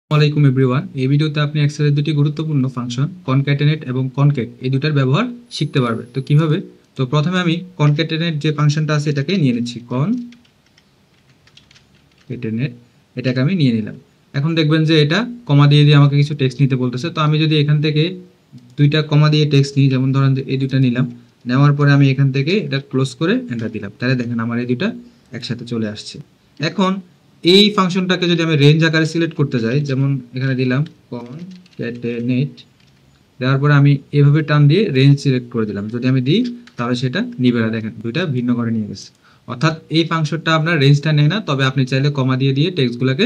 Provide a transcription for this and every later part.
আসসালামাইকুম এভরিওয়ান। এই ভিডিওতে আপনি এক্সেলের দুটি গুরুত্বপূর্ণ ফাংশন কনক্যাটেনেট এবং কনক্যাট এই দুটার ব্যবহার শিখতে পারবেন। তো কিভাবে? তো প্রথমে আমি কনক্যাটেনেট যে ফাংশনটা আছে এটাকে নিয়ে নিচ্ছি। কনক্যাটেনেট এটাকে আমি নিয়ে নিলাম। এখন দেখবেন যে এটা কমা দিয়ে দিয়ে আমাকে কিছু টেক্সট নিতে বলতেছে। তো আমি যদি এখান থেকে দুইটা কমা দিয়ে টেক্সট নিই, যেমন ধরেন যে এই দুইটা নিলাম, নেওয়ার পরে আমি এখান থেকে এটা ক্লোজ করে এন্টার দিলাম, তাহলে দেখেন আমার এই দুইটা একসাথে চলে আসছে। এখন এই ফাংশনটাকে যদি আমি রেঞ্জ আকারে সিলেক্ট করতে যাই, যেমন এখানে দিলাম কনক্যাটেনেট, দেওয়ার পরে আমি এভাবে টান দিয়ে রেঞ্জ সিলেক্ট করে দিলাম, যদি আমি দিই তাহলে সেটা নিবে না। দেখেন দুইটা ভিন্ন করে নিয়ে গেছে। অর্থাৎ এই ফাংশনটা আপনার রেঞ্জটা নেয় না, তবে আপনি চাইলে কমা দিয়ে দিয়ে টেক্সটগুলোকে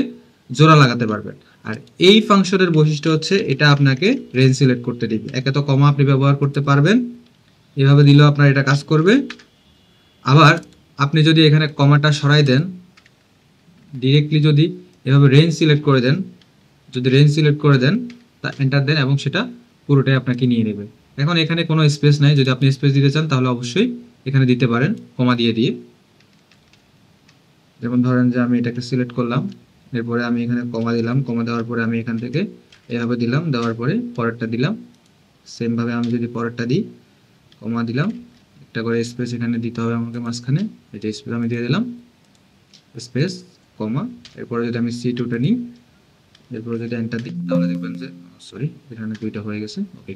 জোড়া লাগাতে পারবেন। আর এই ফাংশনের বৈশিষ্ট্য হচ্ছে এটা আপনাকে রেঞ্জ সিলেক্ট করতে দিবে। একে তো কমা আপনি ব্যবহার করতে পারবেন, এভাবে দিলেও আপনার এটা কাজ করবে। আবার আপনি যদি এখানে কমাটা সরাই দেন, ডিরেক্টলি যদি এভাবে রেঞ্জ সিলেক্ট করে দেন, যদি রেঞ্জ সিলেক্ট করে দেন তা এন্টার দেন এবং সেটা পুরোটাই আপনাকে নিয়ে নেবে। এখন এখানে কোনো স্পেস নাই, যদি আপনি স্পেস দিতে চান তাহলে অবশ্যই এখানে দিতে পারেন কমা দিয়ে দিয়ে। যেমন ধরেন যে আমি এটাকে সিলেক্ট করলাম, এরপরে আমি এখানে কমা দিলাম, কমা দেওয়ার পরে আমি এখান থেকে এভাবে দিলাম, দেওয়ার পরে পরেরটা দিলাম। সেমভাবে আমি যদি পরেরটা দিই, কমা দিলাম, একটা করে স্পেস এখানে দিতে হবে আমাকে মাঝখানে, এটা স্পেস আমি দিয়ে দিলাম, স্পেস কমা। এরপরে যদি আমি C2টা নিই, এরপরে যদি এন্টার দিই তাহলে দেখবেন যে সরি এখানে দুইটা হয়ে গেছে। ওকে,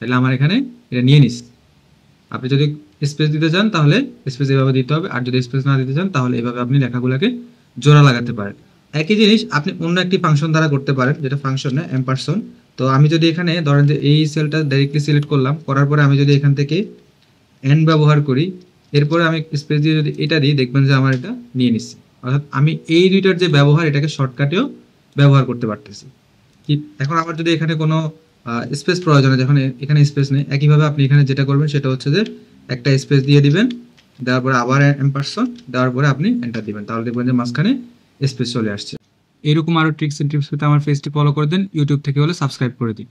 তাহলে আমার এখানে এটা নিয়ে নিস। আপনি যদি স্পেস দিতে চান তাহলে স্পেস এভাবে দিতে হবে, আর যদি স্পেস না দিতে চান তাহলে এভাবে আপনি লেখাগুলোকে জোড়া লাগাতে পারেন। একই জিনিস আপনি অন্য একটি ফাংশন দ্বারা করতে পারেন, যেটা ফাংশন না এম্পারসন। তো আমি যদি এখানে ধরেন যে এই সেলটা ডাইরেক্টলি সিলেক্ট করলাম, করার পরে আমি যদি এখান থেকে এন ব্যবহার করি, এরপরে আমি স্পেস দিয়ে যদি এটা দিই, দেখবেন যে আমার এটা নিয়ে নিচ্ছে। অর্থাৎ আমি এই দুইটার যে ব্যবহার এটাকে শর্টকাটেও ব্যবহার করতে পারতেছি। কি এখন আমার যদি এখানে কোনো স্পেস প্রয়োজন হয়, যখন এখানে স্পেস নেই, একইভাবে আপনি এখানে যেটা করবেন সেটা হচ্ছে যে একটা স্পেস দিয়ে দিবেন, দেওয়ার পরে আবার এম্পারসন দেওয়ার পরে আপনি এন্টার দিবেন, তাহলে দেখবেন যে মাঝখানে স্পেস চলে আসছে। এরকম আরও ট্রিক্স এন্ড টিপস পেতে আমার পেজটি ফলো করে দেন, ইউটিউব থেকে হলে সাবস্ক্রাইব করে দিন।